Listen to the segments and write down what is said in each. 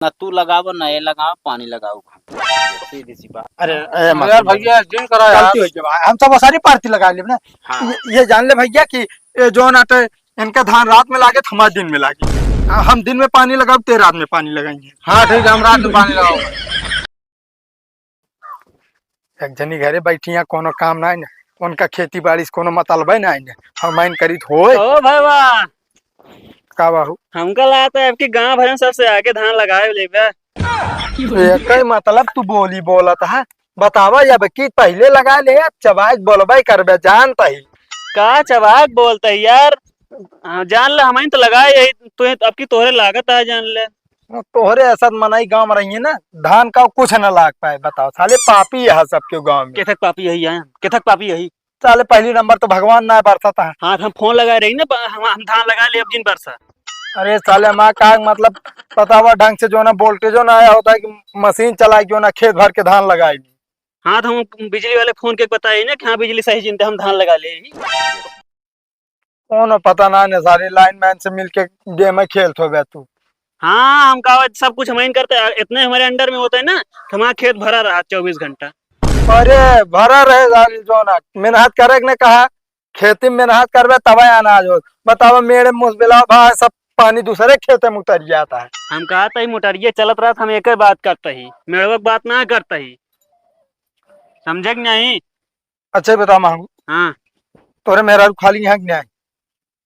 ना तू लगाओ ना ये लगाओ पानी लगाओ। सीधी सी बात। अरे यार भैया दिन करा यार। गलती हो गई, हम सब सारी पार्टी लगा ली ना। हाँ। ये जान ले भैया कि ये जो नाटे इनका धान रात में लागे हमारे दिन में लागे। हम दिन में पानी लगाओ ते रात में पानी लगाएंगे। हाँ ठीक है, हम रात में पानी लगाओगे। एक जनी घरे बैठी है, कोनो काम ना है ना, उनका खेती बाड़ी से कोनो मतलब है ना है ना, हम इन करी होए ओ भाई वाह, का बाहू हमका लगता है आपके गांव भर में सबसे आगे धान लगाए लेबे। एक मतलब तू बोली बोलत है, बतावा या कि पहले लगा ले चबाज बोलबे करबे जानता ही का चबाक बोलता है यार। हाँ, जान ले हमारी तो लगाए यही तो अब की तोहरे लागत है जान ले। तोहरे ऐसा मनाई गांव में रही है ना, धान का कुछ न लाग पाए। बताओ साले पापी है सबके गांव में। केथक पापी यही है, केथक पापी यही। साले पहली नंबर तो भगवान ना बरसाता है। हाँ हम फोन लगा रही ना, हम धान लगा ले अब जिन बरसा। अरे साले माँ का मतलब बतावा ढंग से जो ना वोल्टेज जो ना आया होता है कि मशीन चलाई जो ना खेत भर के धान लगाएगी। हाँ तो हम बिजली वाले फोन के बताए ना कि हाँ बिजली सही चिंता हम धान लगा ले। कौन पता ना ने सारे लाइन मैन से मिलके गेम में खेलत हो तू। हाँ हम कहा सब कुछ हम करते हैं, इतने हमारे अंडर में होता है ना कि हमारा खेत भरा रहा 24 घंटा। अरे भरा रहे सारी जो ना मेहनत करे ने कहा खेती में मेहनत करबे तब अनाज हो। बतावा मेरे मुसबिला भाई सब पानी दूसरे खेते में उतर जाता है। हम कहा था मोटरिया चलत रहा था, हम एक ही बात करता ही, मेड़वक बात ना करता ही, समझे कि नहीं। अच्छा बता मांगू हाँ तोरे मेरा खाली यहाँ नहीं।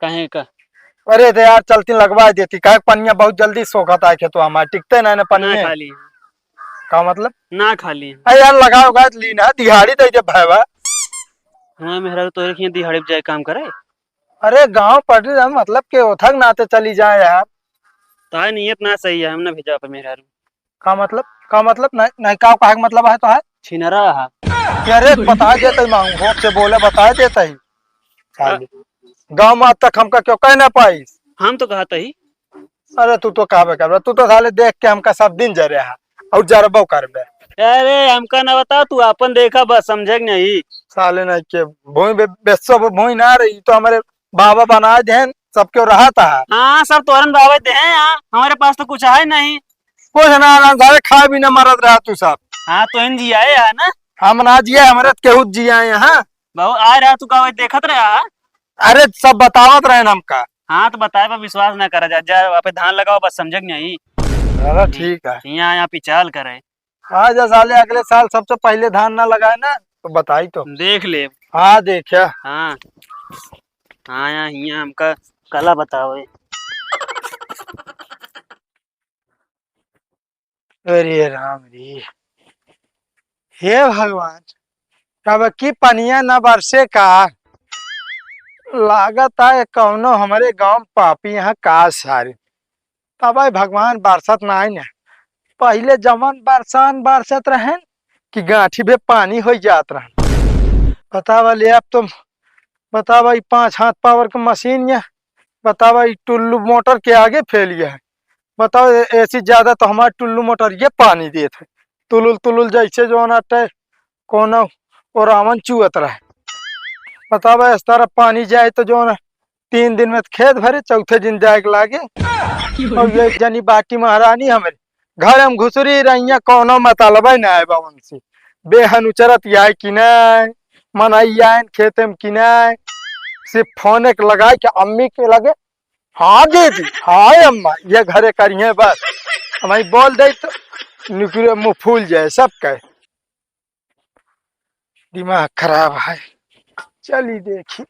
कहे का अरे तो यार चलती लगवा देती कहे पनिया बहुत जल्दी सोखता है खेतो हमारे टिकते ना ना पनिया खाली का मतलब। ना खाली अरे यार लगाओगा लीना दिहाड़ी दे दे भाईवा। हाँ मेहरा तो खिया दिहाड़ी पे जाए काम करे। अरे गांव पड़ मतलब के ओथक नाते चली जाए यार। ताई नियत ना सही है, हम ना भेजा पे मेहरा का मतलब नहीं का कहा मतलब है तो है छिनरा हा। अरे बता देते मांगू भोग से बोले बता देते ही गाँव में अब तक हमका क्यों कह ना पाई। हम तो कहता ही। अरे तू तो कहा कर तू तो साले देख के हमका सब दिन जरे है और जरबो करबे। अरे हमका ना बता, तू अपन देखा बस, समझे कि नहीं। साले नहीं के भूमि बेसो भूमि ना रही तो हमारे बाबा बना दे सबके रहा था। हाँ सब तोरन बाबा दे हैं यहाँ, हमारे पास तो कुछ है नहीं। कुछ ना सारे खा भी ना मरद रहा तू सब। हाँ तो इन जिया है ना, हम ना जिया हमारे केहू जिया यहाँ। बहु आ रहा तू का देखत रहा। अरे सब बतावत रहे हमका। हाँ तो बताए पर विश्वास ना करा जा वहाँ पे धान लगाओ बस, समझे कि नहीं। अरे ठीक है यहाँ पिचाल करे। हाँ जा साले अगले साल सबसे पहले धान ना लगाए ना तो बताई तो देख ले। हाँ देखा। हाँ हाँ यहाँ हमका कला बताओ। अरे राम रे हे भगवान कब की पनिया न बरसे का लागत है कौनो हमारे गांव पापी यहाँ का सारे तब भगवान बरसत ना ना। पहले जमन बरसान बरसत रहे कि गांठी में पानी हो जात रहे। बतावा ले अब तुम बतावा 5 हाथ पावर की मशीन या बतावा टुल्लू मोटर के आगे फैल गया है। बताओ ऐसी ज्यादा तो हमारे टुल्लू मोटर ये पानी देते तुलुल तुलुल जैसे जो ना कोनो और रावण चुअत रहे। बतावा इस तरह पानी जाए तो जो ना 3 दिन में खेत भरे चौथे दिन जाए लागे। और ये जनी बाटी महारानी हमारे घर हम घुसरी रही कोनो मतलब ना है बावन से बेहन उचरत आए कि नहीं मनई आए खेते में कि नहीं सिर्फ फोन एक लगाए कि अम्मी के लगे हाँ दीदी हाँ अम्मा ये घरे करिए बस हमारी बोल दे तो निकले मुँह फूल जाए सब कहे। दिमाग खराब है चली देखी।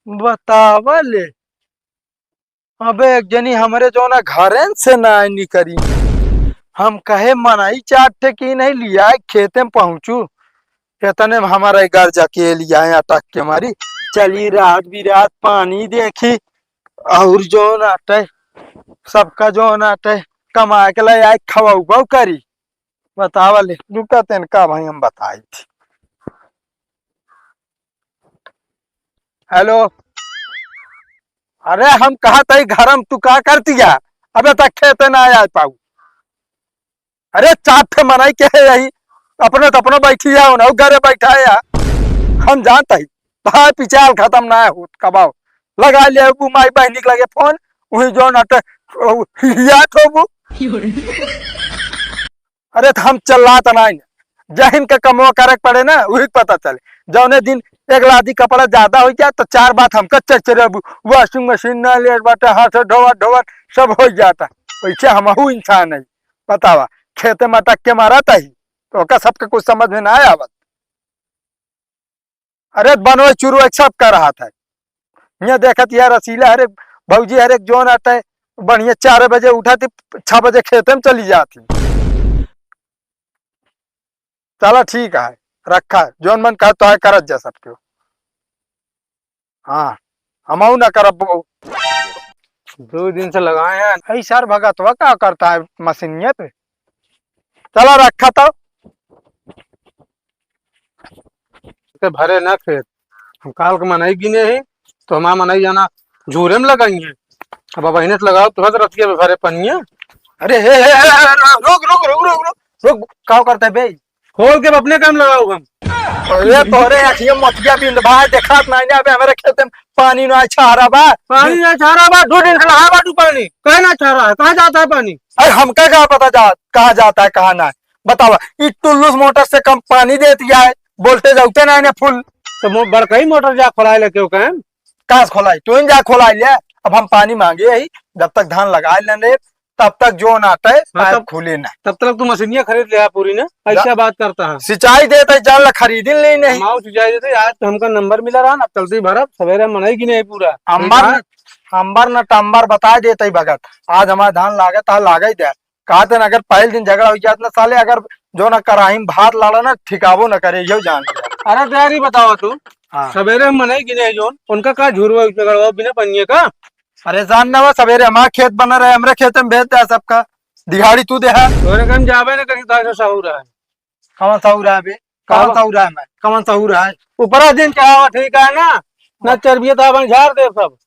बतावा ले अबे एक जनी हमारे जो ना घरे से ना निकरी हम कहे मनाई चाटे की नहीं लिया खेते में पहुंचू इतने में हमारा घर जाके लिया अटक के हमारी चली रात बिरात पानी देखी और जो नाटे सबका जो नाटे कमा के ला आए खवाऊ करी। बतावा ले रुका तेन का भाई हम बताई थी। हेलो अरे हम कहा था घर में तू क्या करती है अबे तक खेते ना आ पाऊ। अरे चाट मनाई के है यही अपने तो अपना बैठी जाओ ना घरे बैठा है हम जानता ही भाई पिचाल खत्म ना हो कबाओ लगा लिया वो माई बहनी के लगे फोन वही जो नट याद हो वो। अरे तो हम चल तो नहीं जहिन का कमवा करे पड़े ना वही पता चले जौने दिन एक लादी कपड़ा ज्यादा हो जाए तो चार बात हमका चरचरे वॉशिंग मशीन न ले बाटे हाथ से ढोवत ढोवत सब हो जाता वैसे हमहू इंसान है बतावा खेते में अटक के मारा था ही तो ओका सबके कुछ समझ में ना आया। अरे बनवे चुरू एक सब कर रहा था यहाँ देखत यार रसीला हरे भौजी हरे जोन आता है बढ़िया 4 बजे उठा थी 6 बजे खेते में चली जाती। चलो ठीक है रखा जोन मन कहा तो है करत जा सबके। हाँ हम ना करब 2 दिन से लगाए हैं। ऐ सर भगतवा क्या करता है मशीनिया पे। चलो रखा तो भरे ना खेत हम काल के मनाई गिने ही तो हमारा मनाई जाना झूरे में लगाएंगे। अब बहने से लगाओ तो रतिया में भरे पनिया। अरे हे रुक रुक रुक रुक रुक रुक क्या करते बे खोल के अपने काम लगाओ हम। अरे तोरे अखिया मतिया बिंद भाई देखत नहीं ना अबे हमारे खेत में पानी ना छारा बा पानी ना छारा बा 2 दिन से लगा बा तू पानी कहे ना छारा है कहाँ जाता है पानी। अरे हमका क्या पता कहाँ जाता है कहाँ ना बतावा ये टुल्लूस मोटर से कम पानी देती है वोल्टेज उठते ना फुल तो बड़का ही मोटर जा खोला लेके कहे कहाँ खोलाई तू जा खोलाई लिया। अब हम पानी मांगे ही जब तक धान लगा लेने तब तक जो आता है पाइप खुले ना तब तक तू मशीनिया खरीद ले पूरी ना ऐसा बात करता है। सिंचाई देता जान खरीद ले नहीं माओ सिंचाई देते आज तो हमका नंबर मिला रहा ना चलती भरत सवेरे मनाई की नहीं पूरा अंबर न टम्बर बता देते भगत आज हमारा धान लागत लागे दे कहा थे अगर पहले दिन झगड़ा हो जाता ना साले अगर जो ना कराही भात लाड़ा ना ठिकाबो न करे यो जान लिया। अरे तैयारी बताओ तू सवेरे मनाई की नहीं जोन उनका का झुरवा झगड़वा बिना पनिए का। अरे जान ना सवेरे हमारा खेत बना रहे हमारे खेत में भेज दे सबका दिहाड़ी तू दे है कहीं जावे ना कहीं तो साहू रहा है कौन साहू रहा है कौन साहू रहा है मैं कौन साहू रहा है ऊपर दिन क्या ठीक है ना चर्बियत अपन झाड़ दे सब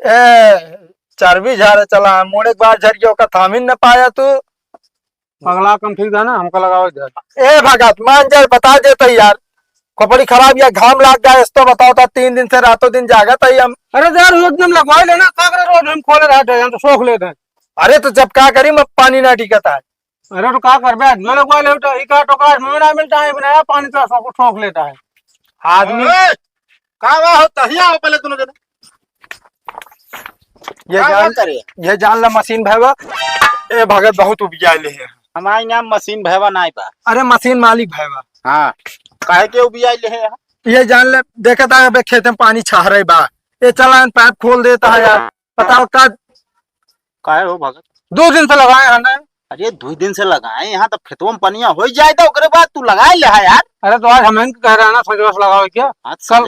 ए चर्बी झाड़ चला मोड़े एक बार झरियो का थामिन न पाया तू अगला कम ठीक था ना हमको लगाओ ए भगत मान जाए बता देते यार कपड़ी खराब या घाम लाग जाए इस तो बताओ था 3 दिन से रातों दिन जागत है हम। अरे यार रोज हम लगवा लेना का करे रोज हम खोले रहते हैं तो शौक लेते हैं। अरे तो जब क्या करी मैं पानी ना टिकता है। अरे तो का कर बे मैं लगवा ले तो इका टोका में ना मिलता है बिना पानी का शौक लेता है आदमी का वा होता है पहले दोनों जने ये जान ला मशीन भैया ए भगत बहुत उबियाले है हमारे यहाँ मशीन भैया नहीं बा। अरे मशीन मालिक भैया हाँ काहे के उबियाले है ये जान ले देखा था अबे खेत में पानी छा रहे बा ये चला पाइप खोल देता है यार बताओ का काहे हो भगत 2 दिन से लगाए हैं ना। अरे 2 दिन से लगाए यहाँ तो खेतों में पनिया हो जाए तो ओकरे बाद तू लगा ले है यार। अरे तो आज हमें कह रहे हैं ना सजवस लगाओ क्या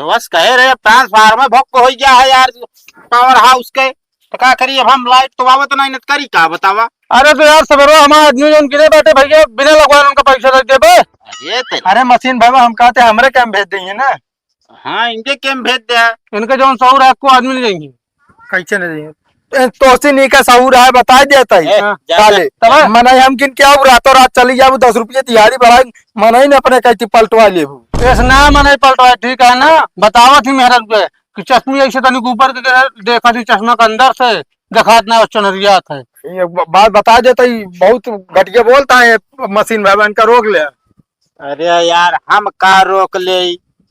बस कह रहे ट्रांसफार्मर भक्क हो गया है यार पावर हाउस के तो क्या करिए अब हम लाइट तो बाबा तो नहीं करी का बतावा। अरे तो यार सवेरे हमारे आदमी जो गिरे बैठे भैया बिना लगवाए उनका पैसा दे दे। अरे मशीन भैया हम कहते हमारे कैम भेज देंगे ना। हाँ इनके कैम भेज दे इनके जो सहूर है आपको आदमी नहीं देंगे कैसे नहीं देंगे तो नहीं का सहूर है बता देता है मना हम किन क्या रातों रात चली जाओ 10 रुपये दिहाड़ी बढ़ाई मना ही अपने कहती पलटवा ले ना मना पलटवा ठीक है ना बतावा थी मेहरत पे कि चश्मी ऐसे तनिक ऊपर देखा थी चश्मा के अंदर से दिखात ना चनरियात है ये बात बता देता ही बहुत घटिया बोलता है मशीन भैया इनका रोक ले। अरे यार हम का रोक ले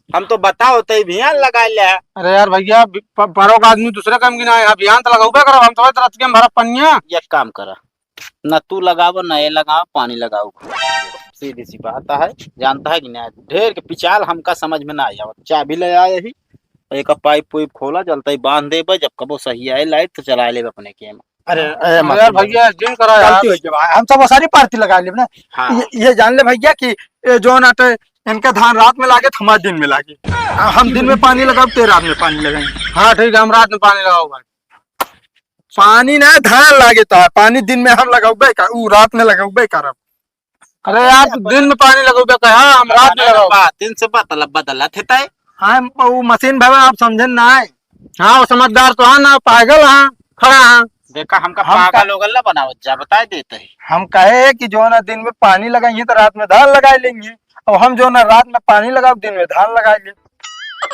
हम तो बताओ तो अभियान लगा ले। अरे यार भैया परों का आदमी दूसरे काम की ना अभियान तो लगाओ करो हम तो रात के भरा पनिया एक काम करा न तू लगाओ न ये लगाओ पानी लगाओ सीधी सी बात है जानता है कि नहीं ढेर के पिचाल हमका समझ में ना आया चाबी ले आए ही एक पाइप वाइप खोला जलता ही बांध दे जब कबो सही आए लाइट तो चला ले अपने के में। अरे यार भैया जिन करा हम सब सारी पार्टी लगा ले ना। हाँ। ये जान ले भैया कि जो नाटे इनका धान रात में लागे हमारे दिन में लागे हम दिन में पानी लगाओ ते रात में पानी लगाएंगे। हाँ ठीक है हम रात में पानी लगाओ पानी ना धान लागे तो पानी दिन में हम लगाओ रात में लगाओ कर। अरे यार दिन में पानी लगाओ हम रात में लगाओ दिन से बदला थे हाँ वो मशीन भैया आप समझे ना है। हाँ वो समझदार तो है ना पागल हाँ खड़ा हाँ देखा हमका पागल होगल ना बनावत जा बता देते है। हम कहे कि जो ना दिन में पानी लगाएंगे तो रात में धान लगा लेंगे और हम जो ना रात में पानी लगाओ दिन में धान लगा ले।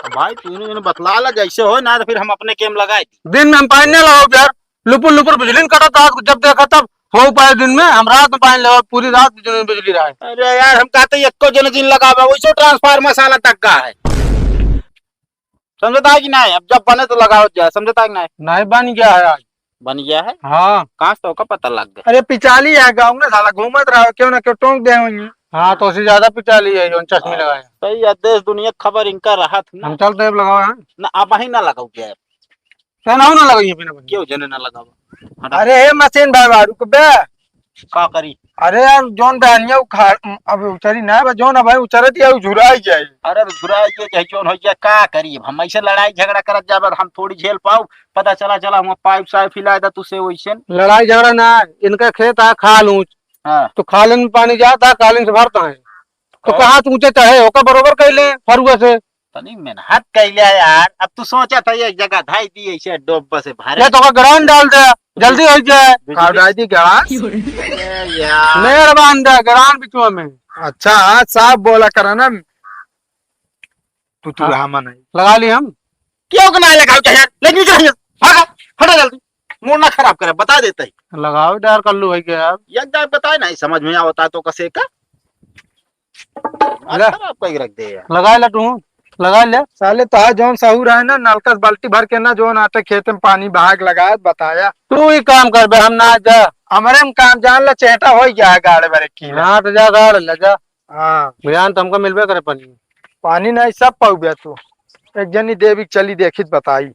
भाई तूने बतला ला जैसे हो ना, तो फिर हम अपने केम लगाए दी। दिन में हम पानी नहीं लगाओ यार, लुपुर लुपुर बिजली नहीं कटा था, जब देखा तब हो पाए दिन में, हम रात में पानी लगाओ, पूरी रात बिजली रहा है। अरे यार हम कहते एको जन दिन लगावा, वैसे ट्रांसफार्मर साला तक का है। समझता है कि नहीं? अब जब बने तो लगाओ जाए, समझता है कि नहीं? नहीं बन गया है आज। बन गया है? हाँ कहाँ से का पता लग गया? अरे पिचाली है गाँव में, साला घूमत रहा क्यों ना क्यों टोंक दे होंगे। हाँ, तो उससे ज्यादा पिचा ली है जो चश्मे लगाए। सही है, देश दुनिया की खबर इनका रहा था ना। हम चलते हैं लगाओ यहाँ, ना आप ही ना लगाओ क्या? क्या ना हो ना लगाइए बिना बनी। क्यों जने ना लगावा? अरे हे मशीन भाई बारू को बे। का करी? अरे यार जोन बहनिया उखाड़ अब उचरी ना बे, जोन भाई उचरत या झुराई जाए। अरे झुरा ये कहीं जोन हो गया, का करिए हम ऐसे लड़ाई झगड़ा करत जाब, हम थोड़ी झेल पाऊ। पता चला हम पाइप साइप हिला दा तुसे वैसे। लड़ाई झगड़ा ना है, इनका खेत है खाल ऊंच, हाँ तो खालन में पानी जाता है, कालीन से भरता है, तो हाँ। कहाँ ऊंचे चाहे होकर बरोबर कर ले फरुआ से। तनी मेहनत कैले यार। अब तू सोचा था एक जगह धाई दी ऐसे डोब से भरे। या तो ग्राउंड डाल दे, जल्दी हो जाए। खावडाई गड़ा। अरे यार मेहर बांध दे ग्राउंड बिचवा में। अच्छा साफ बोला करा ना तू तू रहा मन लगा ली हम। क्यों ना लगाओ चाहे, लेकिन चाहिए भागा हटा जल्दी, मूड ना खराब करे, बता देते ही लगाओ यार कल्लू भाई के यार। एकदम बताए नहीं समझ में आवता तो कसे का ले। खराब कहीं रख दे यार। लगा ले तू, लगा ले। साले तो जोन सहूर है ना, नलका से बाल्टी भर के ना जोन आटे खेत में पानी भाग लगाया बताया। तू ही काम कर बे, हम ना जा। हमारे हम काम जान ला चेटा हो गया है गाड़े बारे की। हाँ तो जा गाड़ ले जा, हाँ बयान तुमको मिलबे करे पानी। पानी नहीं सब पाऊ बे तू। एक जनी देवी चली देखी बताई।